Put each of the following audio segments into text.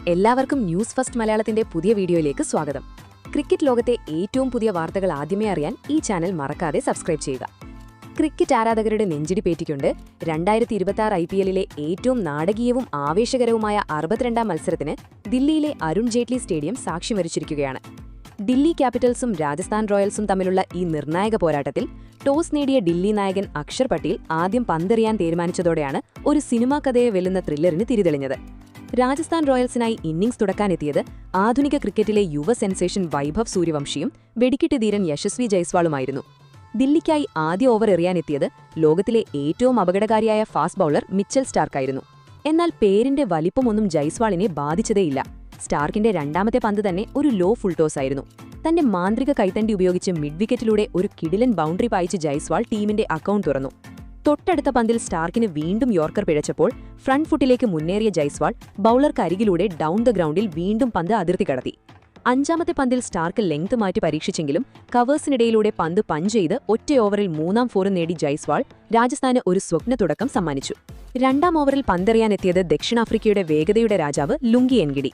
എല്ലാവർക്കും news first മലയാളത്തിന്റെ പുതിയ വീഡിയോയിലേക്ക് സ്വാഗതം. ക്രിക്കറ്റ് ലോകത്തെ ഏറ്റവും പുതിയ വാർത്തകൾ ആദ്യമേ അറിയാൻ ഈ ചാനൽ മറക്കാതെ സബ്സ്ക്രൈബ് ചെയ്യുക. ക്രിക്കറ്റ് ആരാധകരുടെ നെഞ്ചിടി പേറ്റിക്കൊണ്ട് 2026 IPLിലെ ഏറ്റവും നാടകീയവും ആവേശകരവുമായ 62ാം മത്സരത്തിന് ദില്ലിയിലെ അരുൺ ജെയ്റ്റ്ലി സ്റ്റേഡിയം സാക്ഷ്യം വരിച്ചിരിക്കുകയാണ്. ദില്ലി ക്യാപിറ്റൽസും രാജസ്ഥാൻ റോയൽസും തമ്മിലുള്ള ഈ നിർണായക പോരാട്ടത്തിൽ ടോസ് നേടിയ ദില്ലി നായകൻ അക്ഷർ പട്ടേൽ ആദ്യം പന്തെറിയാൻ തീരുമാനിച്ചതോടെയാണ് ഒരു സിനിമാ കഥയെ വെല്ലുന്ന ത്രില്ലറിന് തിരിതെളിഞ്ഞത്. രാജസ്ഥാൻ റോയൽസിനായി ഇന്നിംഗ്സ് തുടക്കാനെത്തിയത് ആധുനിക ക്രിക്കറ്റിലെ യുവ സെൻസേഷൻ വൈഭവ് സൂര്യവംശിയും വെടിക്കെട്ട് ധീരൻ യശസ്വി ജയ്സ്വാളുമായിരുന്നു. ദില്ലിക്കായി ആദ്യ ഓവർ എറിയാനെത്തിയത് ലോകത്തിലെ ഏറ്റവും അപകടകാരിയായ ഫാസ്റ്റ് ബൌളർ മിച്ചൽ സ്റ്റാർക്കായിരുന്നു. എന്നാൽ പേരിന്റെ വലിപ്പമൊന്നും ജയ്സ്വാളിനെ ബാധിച്ചതേയില്ല. സ്റ്റാർക്കിന്റെ രണ്ടാമത്തെ പന്ത് തന്നെ ഒരു ലോ ഫുൾ ടോസ് ആയിരുന്നു. തന്റെ മാന്ത്രിക കൈത്തണ്ടി ഉപയോഗിച്ച് മിഡ് വിക്കറ്റിലൂടെ ഒരു കിടിലൻ ബൗണ്ടറി പായിച്ച് ജയ്സ്വാൾ ടീമിന്റെ അക്കൗണ്ട് തുറന്നു. തൊട്ടടുത്ത പന്തിൽ സ്റ്റാർക്കിന് വീണ്ടും യോർക്കർ പിഴച്ചപ്പോൾ ഫ്രണ്ട് ഫുട്ടിലേക്ക് മുന്നേറിയ ജയ്സ്വാൾ ബൌളർക്കരികിലൂടെ ഡൌൺ ദ ഗ്രൗണ്ടിൽ വീണ്ടും പന്ത് അതിർത്തി കടത്തി. അഞ്ചാമത്തെ പന്തിൽ സ്റ്റാർക്ക് ലെങ്ത് മാറ്റി പരീക്ഷിച്ചെങ്കിലും കവേഴ്സിനിടയിലൂടെ പന്ത് പഞ്ച് ചെയ്ത് ഒറ്റ ഓവറിൽ മൂന്നാം ഫോറും നേടി ജയ്സ്വാൾ രാജസ്ഥാന് ഒരു സ്വപ്ന തുടക്കം സമ്മാനിച്ചു. രണ്ടാം ഓവറിൽ പന്തെറിയാനെത്തിയത് ദക്ഷിണാഫ്രിക്കയുടെ വേഗതയുടെ രാജാവ് ലുങ്കി എൻഗിഡി.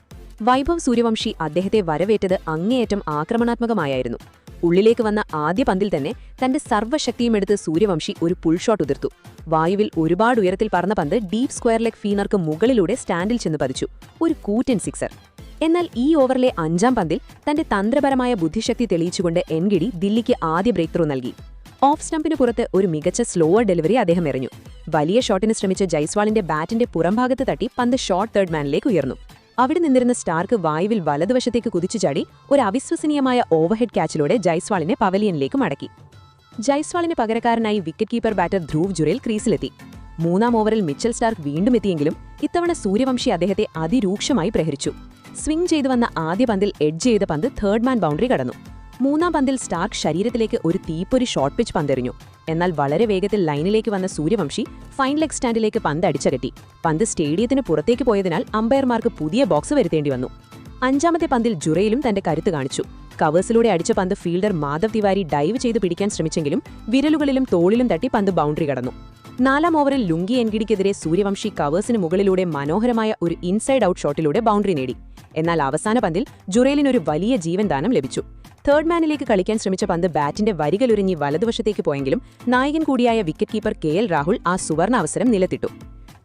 വൈഭവ് സൂര്യവംശി അദ്ദേഹത്തെ വരവേറ്റത് അങ്ങേയറ്റം ആക്രമണാത്മകമായിരുന്നു. ഉള്ളിലേക്ക് വന്ന ആദ്യ പന്തിൽ തന്നെ തന്റെ സർവ്വശക്തിയുമെടുത്ത് സൂര്യവംശി ഒരു പുൾ ഷോട്ട് ഉതിർത്തു. വായുവിൽ ഒരുപാട് ഉയരത്തിൽ പറന്ന പന്ത് ഡീപ് സ്ക്വയർ ലെഗ് ഫീനർക്ക് മുകളിലൂടെ സ്റ്റാൻഡിൽ ചെന്ന് പതിച്ചു. ഒരു കൂറ്റൻ സിക്സർ. എന്നാൽ ഈ ഓവറിലെ അഞ്ചാം പന്തിൽ തന്റെ തന്ത്രപരമായ ബുദ്ധിശക്തി തെളിയിച്ചുകൊണ്ട് എൻഗിഡി ദില്ലിക്ക് ആദ്യ ബ്രേക്ക് ത്രൂ നൽകി. ഓഫ് സ്റ്റംപിന് പുറത്ത് ഒരു മികച്ച സ്ലോവർ ഡെലിവറി അദ്ദേഹം എറിഞ്ഞു. വലിയ ഷോട്ടിന് ശ്രമിച്ച ജയ്സ്വാളിന്റെ ബാറ്റിന്റെ പുറംഭാഗത്ത് തട്ടി പന്ത് ഷോർട്ട് തേർഡ് മാനിലേക്ക് ഉയർന്നു. അവിടെ നിന്നിരുന്ന സ്റ്റാർക്ക് വായുവിൽ വലതുവശത്തേക്ക് കുതിച്ചു ചാടി ഒരു അവിശ്വസനീയമായ ഓവർഹെഡ് ക്യാച്ചിലൂടെ ജയ്സ്വാളിനെ പവലിയനിലേക്ക് മടക്കി. ജയ്സ്വാളിന് പകരക്കാരനായി wicket keeper batter Dhruv Jurel ക്രീസിലെത്തി. മൂന്നാം ഓവറിൽ മിച്ചൽ സ്റ്റാർക്ക് വീണ്ടും എത്തിയെങ്കിലും ഇത്തവണ സൂര്യവംശി അദ്ദേഹത്തെ അതിരൂക്ഷമായി പ്രഹരിച്ചു. സ്വിംഗ് ചെയ്തു വന്ന ആദ്യ പന്തിൽ എഡ്ജ് ചെയ്ത പന്ത് തേർഡ് മാൻ ബൗണ്ടറി കടന്നു. മൂന്നാം പന്തിൽ സ്റ്റാർക്ക് ശരീരത്തിലേക്ക് ഒരു തീപ്പൊരി ഷോർട്ട് പിച്ച് പന്തെറിഞ്ഞു. എന്നാൽ വളരെ വേഗത്തിൽ ലൈനിലേക്ക് വന്ന സൂര്യവംശി ഫൈൻ ലെഗ് സ്റ്റാൻഡിലേക്ക് പന്ത് അടിച്ചകറ്റി. പന്ത് സ്റ്റേഡിയത്തിന് പുറത്തേക്ക് പോയതിനാൽ അമ്പയർമാർക്ക് പുതിയ ബോക്സ് വരുത്തേണ്ടി വന്നു. അഞ്ചാമത്തെ പന്തിൽ ജുറയിലും തന്റെ കരുത്ത് കാണിച്ചു. കവേഴ്സിലൂടെ അടിച്ച പന്ത് ഫീൽഡർ മാധവ് തിവാരി ഡൈവ് ചെയ്ത് പിടിക്കാൻ ശ്രമിച്ചെങ്കിലും വിരലുകളിലും തോളിലും തട്ടി പന്ത് ബൗണ്ടറി കടന്നു. നാലാം ഓവറിൽ ലുങ്കി എൻഗിഡിക്കെതിരെ സൂര്യവംശി കവേഴ്സിന് മുകളിലൂടെ മനോഹരമായ ഒരു ഇൻസൈഡ് ഔട്ട് ഷോട്ടിലൂടെ ബൗണ്ടറി നേടി. എന്നാൽ അവസാന പന്തിൽ ജുറേലിനൊരു വലിയ ജീവൻ ദാനം ലഭിച്ചു. തേർഡ് മാനിലേക്ക് കളിക്കാൻ ശ്രമിച്ച പന്ത് ബാറ്റിന്റെ വരികളുരിഞ്ഞി വലതുവശത്തേക്ക് പോയെങ്കിലും നായകൻ കൂടിയായ വിക്കറ്റ് കീപ്പർ KL രാഹുൽ ആ സുവർണ അവസരം നിലത്തിട്ടു.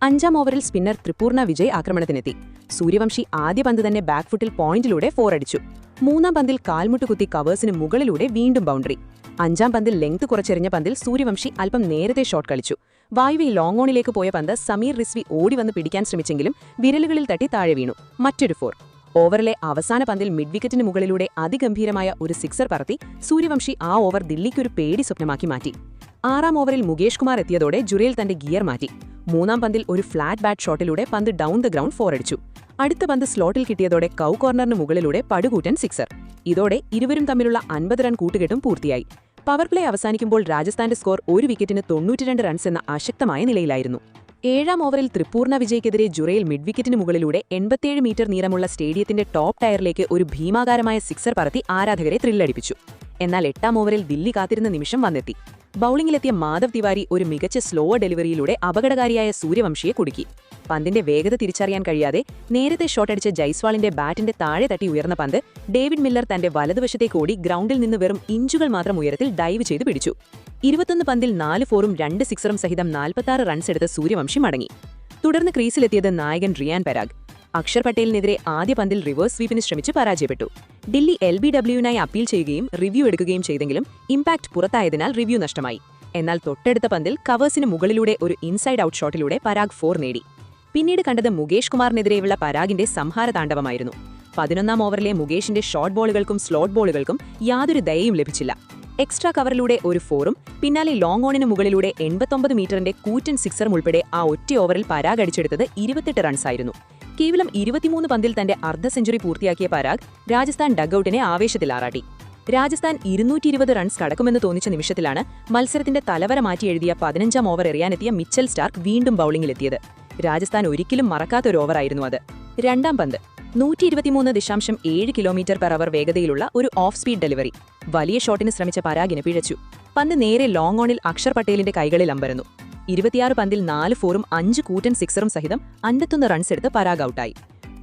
അഞ്ചാം ഓവറിൽ സ്പിന്നർ ത്രിപൂർണ വിജയ് ആക്രമണത്തിനെത്തി. സൂര്യവംശി ആദ്യ പന്ത് തന്നെ ബാക്ക് ഫുട്ടിൽ പോയിന്റിലൂടെ 4 അടിച്ചു. മൂന്നാം പന്തിൽ കാൽമുട്ട് കുത്തി കവേഴ്സിന് മുകളിലൂടെ വീണ്ടും ബൗണ്ടറി. അഞ്ചാം പന്തിൽ ലെങ്ത് കുറച്ചെറിഞ്ഞ പന്തിൽ സൂര്യവംശി അല്പം നേരത്തെ ഷോട്ട് കളിച്ചു. വായുവിൽ ലോങ് ഓണിലേക്ക് പോയ പന്ത് സമീർ റിസ്വി ഓടി വന്ന് പിടിക്കാൻ ശ്രമിച്ചെങ്കിലും വിരലുകളിൽ തട്ടി താഴെ വീണു. മറ്റൊരു 4. ഓവറിലെ അവസാന പന്തിൽ മിഡ് വിക്കറ്റിന് മുകളിലൂടെ അതിഗംഭീരമായ ഒരു സിക്സർ പറത്തി സൂര്യവംശി ആ ഓവർ ദില്ലിക്കൊരു പേടി സ്വപ്നമാക്കി മാറ്റി. ആറാം ഓവറിൽ മുകേഷ് കുമാർ എത്തിയതോടെ ജുറേൽ തന്റെ ഗിയർ മാറ്റി. മൂന്നാം പന്തിൽ ഒരു ഫ്ലാറ്റ് ബാറ്റ് ഷോട്ടിലൂടെ പന്ത് ഡൌൺ ദ ഗ്രൗണ്ട് 4 അടിച്ചു. അടുത്ത പന്ത് സ്ലോട്ടിൽ കിട്ടിയതോടെ കൗ കോർണറിന് മുകളിലൂടെ പടുകൂറ്റൻ സിക്സർ. ഇതോടെ ഇരുവരും തമ്മിലുള്ള 50 റൺ കൂട്ടുകെട്ടും പൂർത്തിയായി. പവർ പ്ലേ അവസാനിക്കുമ്പോൾ രാജസ്ഥാന്റെ സ്കോർ 1 വിക്കറ്റിന് 92 റൺസ് എന്ന അശക്തമായ നിലയിലായിരുന്നു. ഏഴാം ഓവറിൽ ത്രിപൂർണ വിജയ്ക്കെതിരെ ജുറേൽ മിഡ് വിക്കറ്റിന് മുകളിലൂടെ 87 മീറ്റർ നീളമുള്ള സ്റ്റേഡിയത്തിന്റെ ടോപ്പ് ടയറിലേക്ക് ഒരു ഭീമാകാരമായ സിക്സർ പറത്തി ആരാധകരെ ത്രില്ലടിപ്പിച്ചു. എന്നാൽ എട്ടാം ഓവറിൽ ദില്ലി കാത്തിരുന്ന നിമിഷം വന്നെത്തി. ബൌളിംഗിലെത്തിയ മാധവ് തിവാരി ഒരു മികച്ച സ്ലോവർ ഡെലിവറിയിലൂടെ അപകടകാരിയായ സൂര്യവംശിയെ കുടുക്കി. പന്തിന്റെ വേഗത തിരിച്ചറിയാൻ കഴിയാതെ നേരത്തെ ഷോട്ടടിച്ച ജയ്സ്വാളിന്റെ ബാറ്റിന്റെ താഴെ തട്ടി ഉയർന്ന പന്ത് ഡേവിഡ് മില്ലർ തന്റെ വലതുവശത്തേക്ക് ഓടി ഗ്രൗണ്ടിൽ നിന്ന് വെറും ഇഞ്ചുകൾ മാത്രം ഉയരത്തിൽ ഡൈവ് ചെയ്ത് പിടിച്ചു. 21 പന്തിൽ 4 ഫോറും 2 സിക്സറും സഹിതം 46 റൺസ് എടുത്ത് സൂര്യവംശി മടങ്ങി. തുടർന്ന് ക്രീസിലെത്തിയത് നായകൻ റിയാൻ പരാഗ്. അക്ഷർ പട്ടേലിനെതിരെ ആദ്യ പന്തിൽ റിവേഴ്സ് സ്വീപ്പിന് ശ്രമിച്ച് പരാജയപ്പെട്ടു. ദില്ലി LBWനായി അപ്പീൽ ചെയ്യുകയും റിവ്യൂ എടുക്കുകയും ചെയ്തെങ്കിലും ഇംപാക്ട് പുറത്തായതിനാൽ റിവ്യൂ നഷ്ടമായി. എന്നാൽ തൊട്ടടുത്ത പന്തിൽ കവേഴ്സിന് മുകളിലൂടെ ഒരു ഇൻസൈഡ് ഔട്ട് ഷോട്ടിലൂടെ പരാഗ് 4 നേടി. പിന്നീട് കണ്ടത് മുകേഷ് കുമാറിനെതിരെയുള്ള പരാഗിന്റെ സംഹാരതാണ്ഡവമായിരുന്നു. 11ാം ഓവറിലെ മുകേഷിന്റെ ഷോർട്ട് ബോളുകൾക്കും സ്ലോട്ട് ബോളുകൾക്കും യാതൊരു ദയയും ലഭിച്ചില്ല. എക്സ്ട്രാ കവറിലൂടെ ഒരു 4ഉം പിന്നാലെ ലോങ് ഓണിന് മുകളിലൂടെ 89 മീറ്ററിന്റെ കൂറ്റൻ സിക്സറും ഉൾപ്പെടെ ആ ഒറ്റ ഓവറിൽ പരാഗ് അടിച്ചെടുത്തത് 28 റൺസായിരുന്നു. കേവലം 23 പന്തിൽ തന്റെ അർദ്ധ സെഞ്ചുറി പൂർത്തിയാക്കിയ പരാഗ് രാജസ്ഥാൻ ഡഗ്ഔട്ടിനെ ആവേശത്തിലാറാട്ടി. രാജസ്ഥാൻ 220 റൺസ് കടക്കുമെന്ന് തോന്നിച്ച നിമിഷത്തിലാണ് മത്സരത്തിന്റെ തലവര മാറ്റി എഴുതിയ 15ാം ഓവർ എറിയാനെത്തിയ മിച്ചൽ സ്റ്റാർക്ക് വീണ്ടും ബൌളിംഗിലെത്തിയത്. രാജസ്ഥാൻ ഒരിക്കലും മറക്കാത്തൊരു ഓവറായിരുന്നു അത്. രണ്ടാം പന്ത് 123.7 km/h വേഗതയിലുള്ള ഒരു ഓഫ് സ്പീഡ് ഡെലിവറി. വലിയ ഷോട്ടിന് ശ്രമിച്ച പരാഗിന് പിഴച്ചു. പന്ത് നേരെ ലോങ് ഓണിൽ അക്ഷർ പട്ടേലിന്റെ കൈകളിൽ അമ്പരന്നു. 26 പന്തിൽ 4 ഫോറും 5 കൂറ്റൻ സിക്സറും സഹിതം 51 റൺസ് എടുത്ത് പരാഗ് ഔട്ടായി.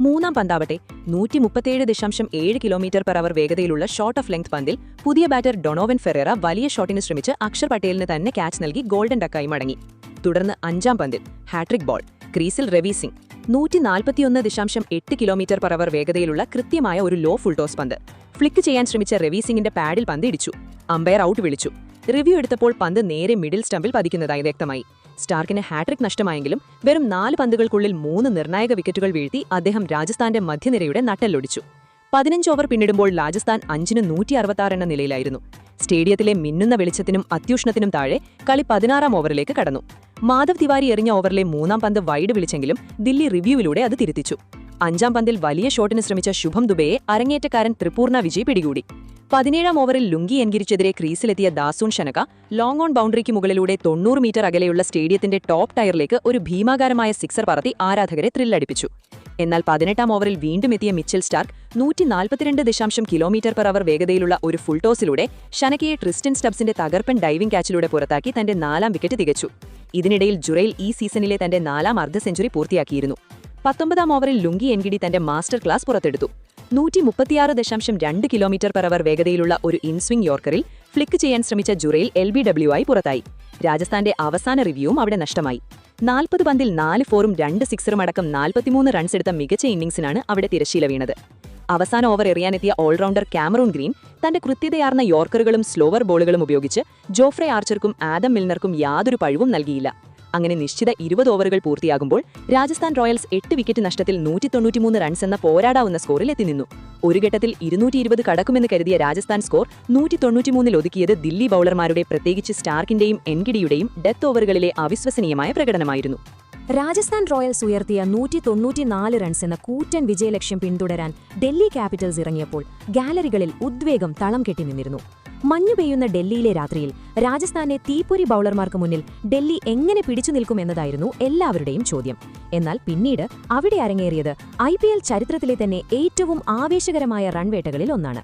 മൂന്നാം പന്താവട്ടെ 137.7 km/h വേഗതയിലുള്ള ഷോട്ട് ഓഫ് ലെങ്ത് പന്തിൽ പുതിയ ബാറ്റർ ഡൊണോവൻ ഫെറേറ വലിയ ഷോട്ടിന് ശ്രമിച്ച് അക്ഷർ പട്ടേലിന് തന്നെ ക്യാച്ച് നൽകി ഗോൾഡൻ ഡക്കായി മടങ്ങി. തുടർന്ന് അഞ്ചാം പന്തിൽ ഹാട്രിക് ബോൾ. ക്രീസിൽ രവി സിംഗ് 141.8 km/h വേഗതയിലുള്ള കൃത്യമായ ഒരു ലോ ഫുൾ ടോസ് പന്ത്. ഫ്ലിക്ക് ചെയ്യാൻ ശ്രമിച്ച രവി സിംഗിന്റെ പാഡിൽ പന്ത് ഇടിച്ചു. അമ്പയർ ഔട്ട് വിളിച്ചു. റിവ്യൂ എടുത്തപ്പോൾ പന്ത് നേരെ മിഡിൽ സ്റ്റമ്പിൽ പതിക്കുന്നതായി വ്യക്തമായി. സ്റ്റാർക്കിന് ഹാട്രിക് നഷ്ടമായെങ്കിലും വെറും 4 പന്തുകൾക്കുള്ളിൽ 3 നിർണായക വിക്കറ്റുകൾ വീഴ്ത്തി അദ്ദേഹം രാജസ്ഥാന്റെ മധ്യനിരയുടെ നട്ടെല്ലൊടിച്ചു. 15 ഓവർ പിന്നിടുമ്പോൾ രാജസ്ഥാൻ 5ന് 166 എന്ന നിലയിലായിരുന്നു. സ്റ്റേഡിയത്തിലെ മിന്നുന്ന വെളിച്ചത്തിനും അത്യുഷ്ണത്തിനും താഴെ കളി 16ാം ഓവറിലേക്ക് കടന്നു. മാധവ് തിവാരി എറിഞ്ഞ ഓവറിലെ 3ാം പന്ത് വൈഡ് വിളിച്ചെങ്കിലും ദില്ലി റിവ്യൂവിലൂടെ അത് തിരുത്തിച്ചു. 5ാം പന്തിൽ വലിയ ഷോട്ടിന് ശ്രമിച്ച ശുഭം ദുബെയെ അരങ്ങേറ്റക്കാരൻ ത്രിപൂർണ വിജയ് പിടികൂടി. 17ാം ഓവറിൽ ലുങ്കി എൻഗിരിച്ചെതിരെ ക്രീസിലെത്തിയ ദാസൂൺ ഷനക ലോങ് ഓൺ ബൗണ്ടറിക്ക് മുകളിലൂടെ 90 മീറ്റർ അകലെയുള്ള സ്റ്റേഡിയത്തിന്റെ ടോപ്പ് ടയറിലേക്ക് ഒരു ഭീമാകാരമായ സിക്സർ പറത്തി ആരാധകരെ ത്രില്ലടിപ്പിച്ചു. എന്നാൽ 18ാം ഓവറിൽ വീണ്ടും എത്തിയ മിച്ചൽ സ്റ്റാർക്ക് 142 km/h വേഗതയിലുള്ള ഒരു ഫുൾ ടോസിലൂടെ ഷനകയെ ട്രിസ്റ്റൻ സ്റ്റബ്സിന്റെ തകർപ്പൻ ഡൈവിംഗ് ക്യാച്ചിലൂടെ പുറത്താക്കി തന്റെ 4ാം വിക്കറ്റ് തികച്ചു. ഇതിനിടയിൽ ജുറൈൽ ഈ സീസണിലെ തന്റെ 4ാം അർദ്ധ സെഞ്ചുറി പൂർത്തിയാക്കിയിരുന്നു. 19ാം ഓവറിൽ ലുങ്കി എൻഗിഡി തന്റെ മാസ്റ്റർ ക്ലാസ് പുറത്തെടുത്തു. 136.2 km/h വേഗതയിലുള്ള ഒരു ഇൻസ്വിംഗ് യോർക്കറിൽ ഫ്ലിക്ക് ചെയ്യാൻ ശ്രമിച്ച ജുറൈൽ LBW ആയി പുറത്തായി. രാജസ്ഥാന്റെ അവസാന റിവ്യൂവും അവിടെ നഷ്ടമായി. 40 പന്തിൽ 4 ഫോറും 2 സിക്സറും അടക്കം 43 റൺസ് എടുത്ത മികച്ച ഇന്നിംഗ്സിനാണ് അവിടെ തിരശ്ശീല വീണത്. അവസാന ഓവർ എറിയാനെത്തിയ ഓൾറൗണ്ടർ കാമറൂൺ ഗ്രീൻ തന്റെ കൃത്യതയാർന്ന യോർക്കറുകളും സ്ലോവർ ബോളുകളും ഉപയോഗിച്ച് ജോഫ്രെ ആർച്ചർക്കും ആദം മിൽനർക്കും യാതൊരു പഴിവും നൽകിയില്ല. അങ്ങനെ നിശ്ചിത 20 ഓവറുകൾ പൂർത്തിയാകുമ്പോൾ രാജസ്ഥാൻ റോയൽസ് 8 വിക്കറ്റ് നഷ്ടത്തിൽ 193 റൺസ് എന്ന പോരാടാവുന്ന സ്കോറിൽ എത്തി നിന്നു. ഒരു ഘട്ടത്തിൽ 220 കടക്കുമെന്ന് കരുതിയ രാജസ്ഥാൻ സ്കോർ 193 ഒതുക്കിയത് ദില്ലി ബൌളർമാരുടെ, പ്രത്യേകിച്ച് സ്റ്റാർക്കിന്റെയും എൻഗിഡിയുടെയും ഡെത്ത് ഓവറുകളിലെ അവിശ്വസനീയമായ പ്രകടനമായിരുന്നു. രാജസ്ഥാൻ റോയൽസ് ഉയർത്തിയ 194 റൺസ് എന്ന കൂറ്റൻ വിജയലക്ഷ്യം പിന്തുടരാൻ ഡൽഹി ക്യാപിറ്റൽസ് ഇറങ്ങിയപ്പോൾ ഗാലറികളിൽ ഉദ്വേഗം തളം കെട്ടി നിന്നിരുന്നു. മഞ്ഞു പെയ്യുന്ന ഡൽഹിയിലെ രാത്രിയിൽ രാജസ്ഥാനെ തീപ്പൊരി ബൌളർമാർക്ക് മുന്നിൽ ഡൽഹി എങ്ങനെ പിടിച്ചു നിൽക്കുമെന്നതായിരുന്നു എല്ലാവരുടെയും ചോദ്യം. എന്നാൽ പിന്നീട് അവിടെ അരങ്ങേറിയത് IPL ചരിത്രത്തിലെ തന്നെ ഏറ്റവും ആവേശകരമായ റൺവേട്ടകളിൽ ഒന്നാണ്.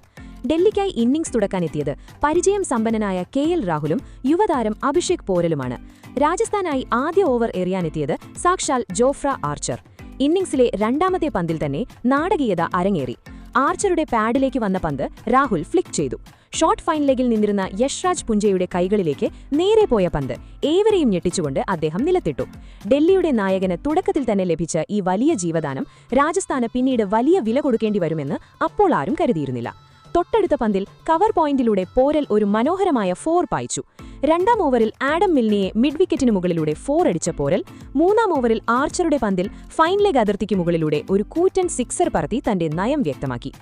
ഡൽഹിക്കായി ഇന്നിംഗ്സ് തുടക്കാനെത്തിയത് പരിചയം സമ്പന്നനായ KL രാഹുലും യുവതാരം അഭിഷേക് പോരലുമാണ്. രാജസ്ഥാനായി ആദ്യ ഓവർ എറിയാനെത്തിയത് സാക്ഷാൽ ജോഫ്ര ആർച്ചർ. ഇന്നിംഗ്സിലെ 2ാമത്തെ പന്തിൽ തന്നെ നാടകീയത അരങ്ങേറി. ആർച്ചറുടെ പാഡിലേക്ക് വന്ന പന്ത് രാഹുൽ ഫ്ലിക്ക് ചെയ്തു. ഷോർട്ട് ഫൈൻ ലെഗിൽ നിന്നിരുന്ന യശ്രാജ് പുഞ്ചയുടെ കൈകളിലേക്ക് നേരെ പോയ പന്ത് ഏവരെയും ഞെട്ടിച്ചുകൊണ്ട് അദ്ദേഹം നിലത്തിട്ടു. ഡൽഹിയുടെ നായകന് തുടക്കത്തിൽ തന്നെ ലഭിച്ച ഈ വലിയ ജീവദാനം രാജസ്ഥാന് പിന്നീട് വലിയ വില കൊടുക്കേണ്ടി വരുമെന്ന് അപ്പോൾ ആരും കരുതിയിരുന്നില്ല. തൊട്ടടുത്ത പന്തിൽ കവർ പോയിന്റിലൂടെ പോരൽ ഒരു മനോഹരമായ 4 പായിച്ചു. 2ാം ഓവറിൽ ആഡം മിൽനിയെ മിഡ് വിക്കറ്റിന് മുകളിലൂടെ 4 അടിച്ച പോരൽ 3ാം ഓവറിൽ ആർച്ചറുടെ പന്തിൽ ഫൈൻ ലെഗ് അതിർത്തിക്ക് മുകളിലൂടെ ഒരു കൂറ്റൻ സിക്സർ പറത്തി തന്റെ നയം വ്യക്തമാക്കി.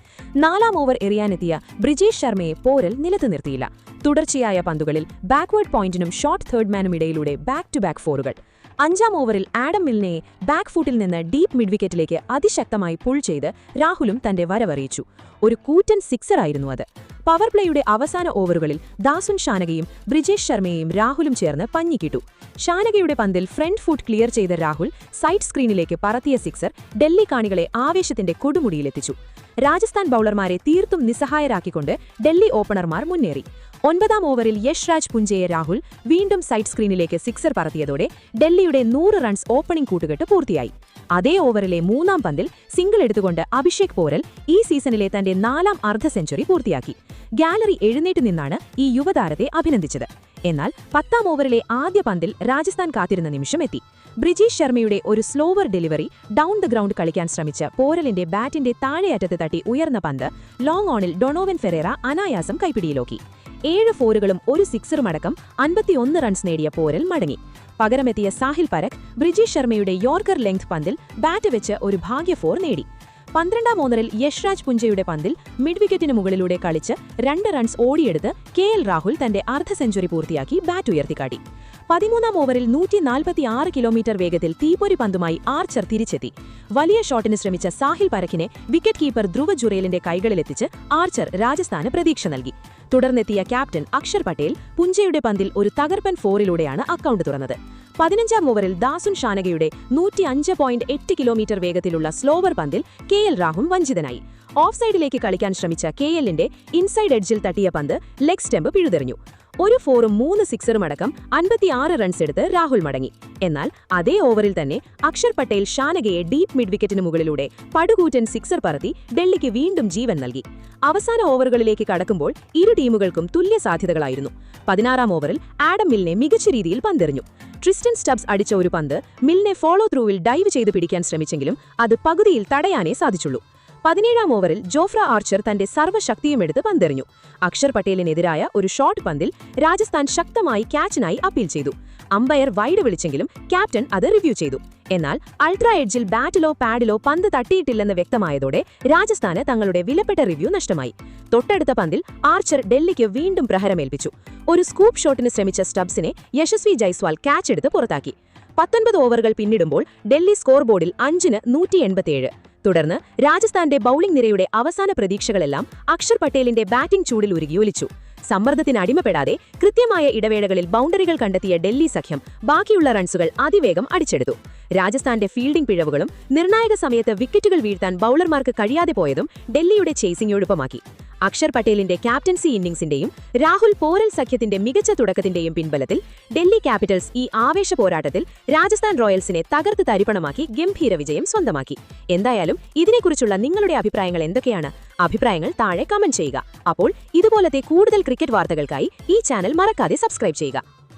4ാം ഓവർ എറിയാനെത്തിയ ബ്രിജേഷ് ശർമ്മയെ പോരൽ നിലത്തു നിർത്തിയില്ല. തുടർച്ചയായ പന്തുകളിൽ ബാക്ക്വേർഡ് പോയിന്റിനും ഷോർട്ട് തേർഡ് മാനും ഇടയിലൂടെ ബാക്ക് ടു ബാക്ക് 4കൾ. 5ാം ഓവറിൽ ആഡം മിൽനെയെ ബാക്ക് ഫുട്ടിൽ നിന്ന് ഡീപ്പ് മിഡ് വിക്കറ്റിലേക്ക് അതിശക്തമായി പുൾ ചെയ്ത് രാഹുലും തന്റെ വരവറിയിച്ചു. ഒരു കൂറ്റൻ സിക്സറായിരുന്നു അത്. പവർ പ്ലേയുടെ അവസാന ഓവറുകളിൽ ദാസുൻ ഷാനകയും ബ്രിജേഷ് ശർമ്മയെയും രാഹുലും ചേർന്ന് പഞ്ഞിക്കിട്ടു. ഷാനകയുടെ പന്തിൽ ഫ്രണ്ട് ഫുട്ട് ക്ലിയർ ചെയ്ത രാഹുൽ സൈഡ് സ്ക്രീനിലേക്ക് പറത്തിയ സിക്സർ ഡൽഹി കാണികളെ ആവേശത്തിന്റെ കൊടുമുടിയിലെത്തിച്ചു. രാജസ്ഥാൻ ബൌളർമാരെ തീർത്തും നിസ്സഹായരാക്കിക്കൊണ്ട് ഡൽഹി ഓപ്പണർമാർ മുന്നേറി. 9ാം ഓവറിൽ യശ്രാജ് പുഞ്ചയെ രാഹുൽ വീണ്ടും സൈഡ് സ്ക്രീനിലേക്ക് സിക്സർ പറത്തിയതോടെ ഡൽഹിയുടെ 100 റൺസ് ഓപ്പണിംഗ് കൂട്ടുകെട്ട് പൂർത്തിയായി. അതേ ഓവറിലെ 3ാം പന്തിൽ സിംഗിൾ എടുത്തുകൊണ്ട് അഭിഷേക് പോരൽ ഈ സീസണിലെ തന്റെ 4ാം അർദ്ധ സെഞ്ചുറി പൂർത്തിയാക്കി. ഗാലറി എഴുന്നേറ്റ് നിന്നാണ് ഈ യുവതാരത്തെ അഭിനന്ദിച്ചത്. എന്നാൽ 10ാം ഓവറിലെ ആദ്യ പന്തിൽ രാജസ്ഥാൻ കാത്തിരുന്ന നിമിഷം എത്തി. ബ്രിജേഷ് ശർമ്മയുടെ ഒരു slower delivery down the ground കളിക്കാൻ ശ്രമിച്ച പോരലിന്റെ ബാറ്റിന്റെ താഴെയറ്റത്ത് തട്ടി ഉയർന്ന പന്ത് ലോങ് ഓണിൽ ഡൊണോവൻ ഫെറേറ അനായാസം കൈപ്പിടിയിലോക്കി. 7 ഫോറുകളും ഒരു സിക്സറുമടക്കം 51 റൺസ് നേടിയ പോരൽ മടങ്ങി. പകരമെത്തിയ സാഹിൽ പരഖ് ബ്രിജേഷ് ശർമ്മയുടെ യോർക്കർ ലെങ്ത് പന്തിൽ ബാറ്റ് വെച്ച് ഒരു ഭാഗ്യ 4 നേടി. 12ാം ഓവറിൽ യശ്രാജ് പുഞ്ചയുടെ പന്തിൽ മിഡ് വിക്കറ്റിന് മുകളിലൂടെ കളിച്ച് 2 റൺസ് ഓടിയെടുത്ത് KL രാഹുൽ തന്റെ അർദ്ധ സെഞ്ചുറി പൂർത്തിയാക്കി ബാറ്റ് ഉയർത്തിക്കാട്ടി. 13ാം ഓവറിൽ 146 കിലോമീറ്റർ വേഗത്തിൽ തീപ്പൊരി പന്തുമായി ആർച്ചർ തിരിച്ചെത്തി. വലിയ ഷോട്ടിന് ശ്രമിച്ച സാഹിൽ പരഖിനെ വിക്കറ്റ് കീപ്പർ ധ്രുവ ജുറേലിന്റെ കൈകളിലെത്തിച്ച് ആർച്ചർ രാജസ്ഥാന് പ്രതീക്ഷ നൽകി. തുടർന്നെത്തിയ ക്യാപ്റ്റൻ അക്ഷർ പട്ടേൽ പുഞ്ചയുടെ പന്തിൽ ഒരു തകർപ്പൻ 4-ലൂടെയാണ് അക്കൗണ്ട് തുറന്നത്. 15ാം ഓവറിൽ ദാസുൻ ഷാനകയുടെ 105.8 കിലോമീറ്റർ വേഗത്തിലുള്ള സ്ലോവർ പന്തിൽ KL രാഹുൽ വഞ്ചിതനായി. ഓഫ് സൈഡിലേക്ക് കളിക്കാൻ ശ്രമിച്ച KLന്റെ ഇൻസൈഡ് എഡ്ജിൽ തട്ടിയ പന്ത് ലെഗ് സ്റ്റെമ്പ് പിഴുതെറിഞ്ഞു. ഒരു 4ഉം 3 സിക്സറും അടക്കം 56 റൺസ് എടുത്ത് രാഹുൽ മടങ്ങി. എന്നാൽ അതേ ഓവറിൽ തന്നെ അക്ഷർ പട്ടേൽ ഷാനകയെ ഡീപ് മിഡ് വിക്കറ്റിന് മുകളിലൂടെ പടുകൂറ്റൻ സിക്സർ പറത്തി ഡൽഹിക്ക് വീണ്ടും ജീവൻ നൽകി. അവസാന ഓവറുകളിലേക്ക് കടക്കുമ്പോൾ ഇരു ടീമുകൾക്കും തുല്യ സാധ്യതകളായിരുന്നു. 16ാം ഓവറിൽ ആഡം മിൽനെ മികച്ച രീതിയിൽ പന്തെറിഞ്ഞു. ട്രിസ്റ്റൻ സ്റ്റബ്സ് അടിച്ച ഒരു പന്ത് മിൽനെ ഫോളോ ത്രൂവിൽ ഡൈവ് ചെയ്ത് പിടിക്കാൻ ശ്രമിച്ചെങ്കിലും അത് പകുതിയിൽ തടയാനേ സാധിച്ചുള്ളൂ. 17ാം ഓവറിൽ ജോഫ്ര ആർച്ചർ തന്റെ സർവ്വശക്തിയുമെടുത്ത് പന്തെറിഞ്ഞു. അക്ഷർ പട്ടേലിനെതിരായ ഒരു ഷോട്ട് പന്തിൽ രാജസ്ഥാൻ ശക്തമായി ക്യാച്ചിനായി അപ്പീൽ ചെയ്തു. അമ്പയർ വൈഡ് വിളിച്ചെങ്കിലും ക്യാപ്റ്റൻ അത് റിവ്യൂ ചെയ്തു. എന്നാൽ അൾട്രാ എഡ്ജിൽ ബാറ്റിലോ പാഡിലോ പന്ത് തട്ടിയിട്ടില്ലെന്ന് വ്യക്തമായതോടെ രാജസ്ഥാന് തങ്ങളുടെ വിലപ്പെട്ട റിവ്യൂ നഷ്ടമായി. തൊട്ടടുത്ത പന്തിൽ ആർച്ചർ ഡൽഹിക്ക് വീണ്ടും പ്രഹരമേൽപ്പിച്ചു. ഒരു സ്കൂപ്പ് ഷോട്ടിന് ശ്രമിച്ച സ്റ്റബ്സിനെ യശസ്വി ജയ്സ്വാൾ ക്യാച്ച് എടുത്ത് പുറത്താക്കി. 19 ഓവറുകൾ പിന്നിടുമ്പോൾ ഡൽഹി സ്കോർ ബോർഡിൽ 5-ന് 187. തുടർന്ന് രാജസ്ഥാന്റെ ബൌളിംഗ് നിരയുടെ അവസാന പ്രതീക്ഷകളെല്ലാം അക്ഷർ പട്ടേലിന്റെ ബാറ്റിംഗ് ചൂടിൽ ഉരുകിയൊലിച്ചു. സമ്മർദ്ദത്തിന് അടിമപ്പെടാതെ കൃത്യമായ ഇടവേളകളിൽ ബൗണ്ടറികൾ കണ്ടെത്തിയ ഡൽഹി സഖ്യം ബാക്കിയുള്ള റൺസുകൾ അതിവേഗം അടിച്ചെടുത്തു. രാജസ്ഥാന്റെ ഫീൽഡിംഗ് പിഴവുകളും നിർണായക സമയത്ത് വിക്കറ്റുകൾ വീഴ്ത്താൻ ബൌളർമാർക്ക് കഴിയാതെ പോയതും ഡൽഹിയുടെ ചേസിംഗ് എളുപ്പമാക്കി. അക്ഷർ പട്ടേലിന്റെ ക്യാപ്റ്റൻസി ഇന്നിംഗ്സിന്റെയും രാഹുൽ പോരൽ സഖ്യത്തിന്റെ മികച്ച തുടക്കത്തിന്റെയും പിൻബലത്തിൽ ഡൽഹി ക്യാപിറ്റൽസ് ഈ ആവേശ പോരാട്ടത്തിൽ രാജസ്ഥാൻ റോയൽസിനെ തകർത്ത് തരിപ്പണമാക്കി ഗംഭീര വിജയം സ്വന്തമാക്കി. എന്തായാലും ഇതിനെക്കുറിച്ചുള്ള നിങ്ങളുടെ അഭിപ്രായങ്ങൾ എന്തൊക്കെയാണ്? അഭിപ്രായങ്ങൾ താഴെ കമന്റ് ചെയ്യുക. അപ്പോൾ ഇതുപോലത്തെ കൂടുതൽ ക്രിക്കറ്റ് വാർത്തകൾക്കായി ഈ ചാനൽ മറക്കാതെ സബ്സ്ക്രൈബ് ചെയ്യുക.